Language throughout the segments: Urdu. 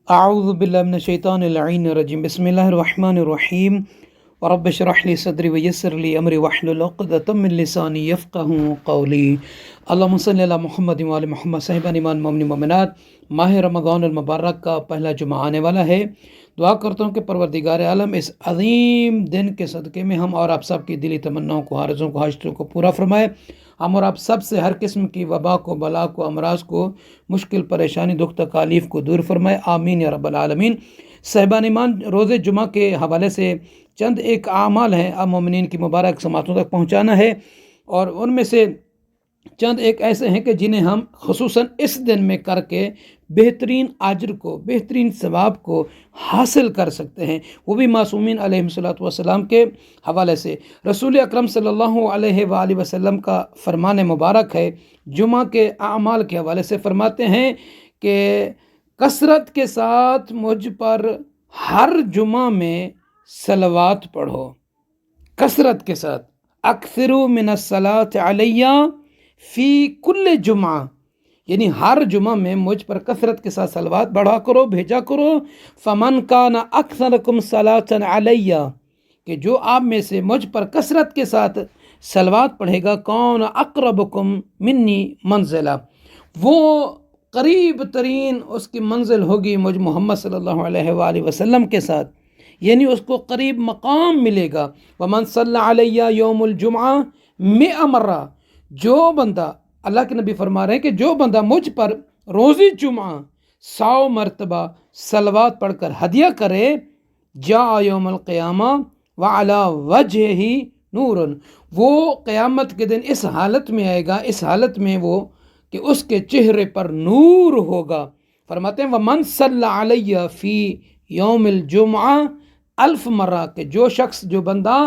اعوذ باللہ من الشیطان اللعین الرجیم بسم اللہ الرحمن الرحیم ورب اشرح لی صدری ویسر لی امری واحلل عقدۃ من لسانی یفقہوا قولی اللہم صلی علی محمد وعلی محمد صاحبان ایمان مومنین مومنات، ماہ رمضان المبارک کا پہلا جمعہ آنے والا ہے۔ دعا کرتا ہوں کہ پروردگار عالم اس عظیم دن کے صدقے میں ہم اور آپ سب کی دلی تمناؤں کو، عارضوں کو، حاجتوں کو پورا فرمائے۔ ہم اور آپ سب سے ہر قسم کی وبا کو، بلا کو، امراض کو، مشکل پریشانی، دکھ تکالیف کو دور فرمائے، آمین یا رب العالمین۔ صاحبان ایمان، روز جمعہ کے حوالے سے چند ایک اعمال ہیں عام مومنین کی مبارک سماعتوں تک پہنچانا ہے، اور ان میں سے چند ایک ایسے ہیں کہ جنہیں ہم خصوصاً اس دن میں کر کے بہترین اجر کو، بہترین ثواب کو حاصل کر سکتے ہیں، وہ بھی معصومین علیہ الصلوۃ والسلام کے حوالے سے۔ رسول اکرم صلی اللہ علیہ وآلہ وسلم کا فرمان مبارک ہے، جمعہ کے اعمال کے حوالے سے فرماتے ہیں کہ کثرت کے ساتھ مجھ پر ہر جمعہ میں صلوات پڑھو، کثرت کے ساتھ، اکثروا من الصلاۃ علیہ فی کل جمعہ، یعنی ہر جمعہ میں مجھ پر کثرت کے ساتھ صلوات بڑھا کرو، بھیجا کرو۔ فمن کان اکثرکم صلاۃ علیہ، کہ جو آپ میں سے مجھ پر کثرت کے ساتھ صلوات پڑھے گا، کون اقربکم منی منزلہ، وہ قریب ترین اس کی منزل ہوگی مجھ محمد صلی اللہ علیہ وآلہ وسلم کے ساتھ، یعنی اس کو قریب مقام ملے گا۔ ومن صلی علیہ یوم الجمعہ 100 مرہ، جو بندہ، اللہ کے نبی فرما رہے ہیں کہ جو بندہ مجھ پر روزی جمعہ 100 مرتبہ صلوات پڑھ کر ہدیہ کرے، جاء یوم القیامہ وعلی وجہہ نور، وہ قیامت کے دن اس حالت میں آئے گا، اس حالت میں وہ کہ اس کے چہرے پر نور ہوگا۔ فرماتے ہیں ومن صلی علیہ فی یوم الجمعہ 1000 مرہ، کہ جو شخص، جو بندہ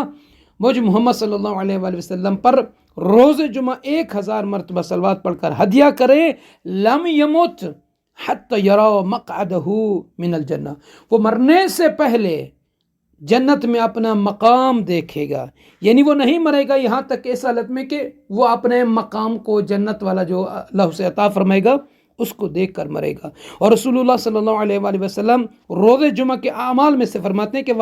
مجھ محمد صلی اللہ علیہ وآلہ وسلم پر روز جمعہ 1000 مرتبہ صلوات پڑھ کر ہدیہ کرے، لم یمت حتی یرا مقعدہ من الجنہ، وہ مرنے سے پہلے جنت میں اپنا مقام دیکھے گا، یعنی وہ نہیں مرے گا یہاں تک کہ اس حالت میں کہ وہ اپنے مقام کو، جنت والا جو اللہ اسے عطا فرمائے گا، اس کو دیکھ کر مرے گا۔ اور رسول اللہ صلی اللہ علیہ وآلہ وسلم روز جمعہ کے اعمال میں سے فرماتے ہیں کہ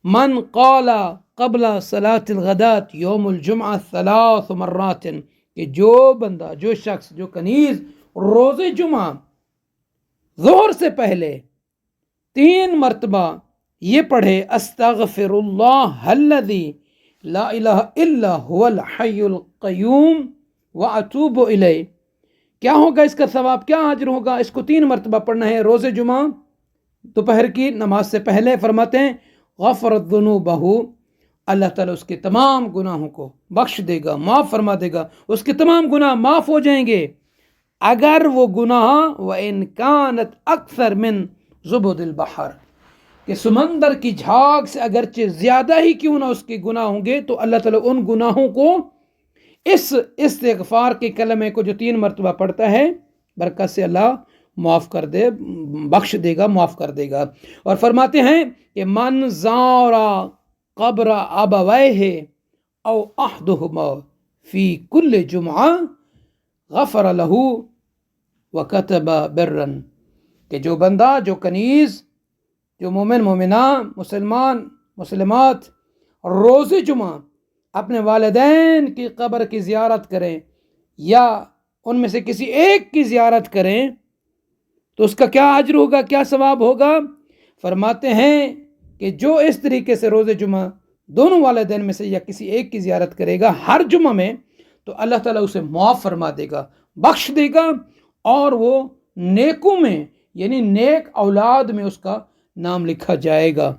من قال قبل صلاۃ الغداۃ یوم الجمعہ 3 مرات، کہ جو بندہ، جو شخص، جو کنیز روز جمعہ ظہر سے پہلے 3 مرتبہ یہ پڑھے، استغفر اللہ الذی لا الہ الا هو الحی القیوم واتوب الیہ، کیا ہوگا اس کا ثواب، کیا اجر ہوگا؟ اس کو 3 مرتبہ پڑھنا ہے روز جمعہ دوپہر کی نماز سے پہلے۔ فرماتے ہیں غفرت ذنوبہ، اللہ تعالیٰ اس کے تمام گناہوں کو بخش دے گا، معاف فرما دے گا، اس کے تمام گناہ معاف ہو جائیں گے اگر وہ گناہ وَإِن كَانَتْ أَكْثَرَ مِنْ زُبُدِ الْبَحْرِ، کہ سمندر کی جھاگ سے اگرچہ زیادہ ہی کیوں نہ اس کے گناہ ہوں گے، تو اللہ تعالیٰ ان گناہوں کو اس استغفار کے کلمے کو جو 3 مرتبہ پڑھتا ہے، برکت سے اللہ معاف کر دے، بخش دے گا، معاف کر دے گا۔ اور فرماتے ہیں کہ من زارا قبر ابویہ او احدہما فی کل جمعہ غفر لہ وکتب برا، کہ جو بندہ، جو کنیز، جو مومن، مومنہ، مسلمان، مسلمات روز جمعہ اپنے والدین کی قبر کی زیارت کریں، یا ان میں سے کسی ایک کی زیارت کریں، تو اس کا کیا اجر ہوگا، کیا ثواب ہوگا؟ فرماتے ہیں کہ جو اس طریقے سے روز جمعہ دونوں والدین میں سے یا کسی ایک کی زیارت کرے گا ہر جمعہ میں، تو اللہ تعالیٰ اسے معاف فرما دے گا، بخش دے گا، اور وہ نیکوں میں، یعنی نیک اولاد میں اس کا نام لکھا جائے گا،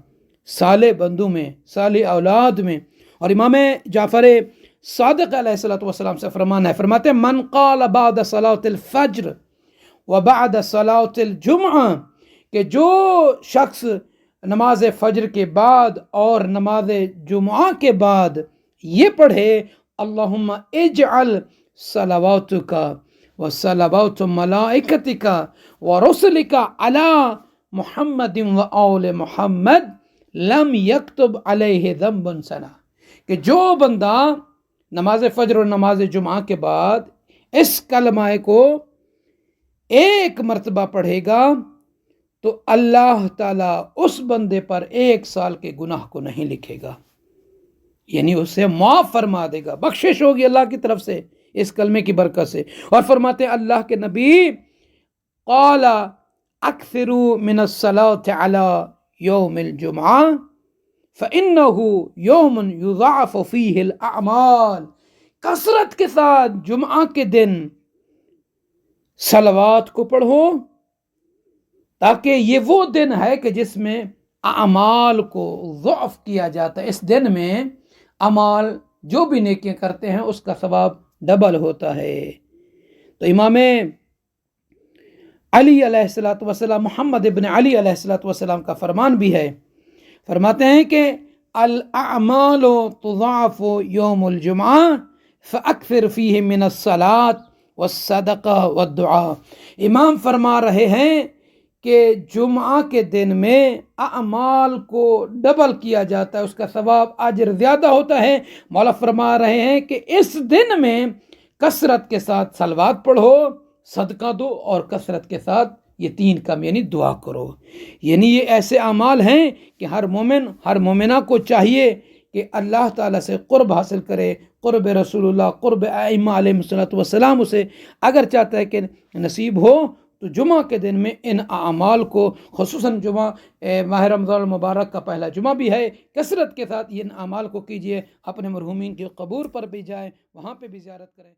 صالح بندوں میں، صالح اولاد میں۔ اور امام جعفر صادق علیہ الصلوۃ والسلام سے فرمان ہے، فرماتے ہیں من قال بعد صلاۃ الفجر وبعد صلاۃ الجمعہ، کہ جو شخص نماز فجر کے بعد اور نماز جمعہ کے بعد یہ پڑھے، اللہم اجعل صلواتک وصلوات ملائکتک ورسلک علی محمد وآل محمد لم یکتب علیہ ذنب سنہ، کہ جو بندہ نماز فجر اور نماز جمعہ کے بعد اس کلمہ کو 1 مرتبہ پڑھے گا، تو اللہ تعالیٰ اس بندے پر 1 سال کے گناہ کو نہیں لکھے گا، یعنی اسے معاف فرما دے گا، بخشش ہوگی اللہ کی طرف سے اس کلمے کی برکت سے۔ اور فرماتے ہیں اللہ کے نبی قال اکثروا من الصلاۃ علی یوم الجمعہ فإنه یوم یضاعف فیہ الاعمال، کثرت کے ساتھ جمعہ کے دن صلوات کو پڑھو، تاکہ یہ وہ دن ہے کہ جس میں اعمال کو ضعف کیا جاتا ہے۔ اس دن میں اعمال جو بھی نیکیاں کرتے ہیں اس کا ثواب ڈبل ہوتا ہے۔ تو امام علی علیہ السلام، محمد ابن علی علیہ السلام کا فرمان بھی ہے، فرماتے ہیں کہ الاعمال تضاعف یوم الجمعہ فاکثر فیہ من الصلاۃ والصدقہ والدعاء۔ امام فرما رہے ہیں کہ جمعہ کے دن میں اعمال کو ڈبل کیا جاتا ہے، اس کا ثواب اجر زیادہ ہوتا ہے۔ مولا فرما رہے ہیں کہ اس دن میں کثرت کے ساتھ صلوات پڑھو، صدقہ دو، اور کثرت کے ساتھ یہ 3 کام یعنی دعا کرو۔ یعنی یہ ایسے اعمال ہیں کہ ہر مومن، ہر مومنہ کو چاہیے کہ اللہ تعالیٰ سے قرب حاصل کرے، قرب رسول اللہ، قرب ائمہ علیہ السلام اسے اگر چاہتا ہے کہ نصیب ہو تو جمعہ کے دن میں ان اعمال کو، خصوصاً جمعہ ماہ رمضان المبارک کا پہلا جمعہ بھی ہے، کثرت کے ساتھ ان اعمال کو کیجیے، اپنے مرحومین کے قبور پر بھی جائیں، وہاں پہ بھی زیارت کریں۔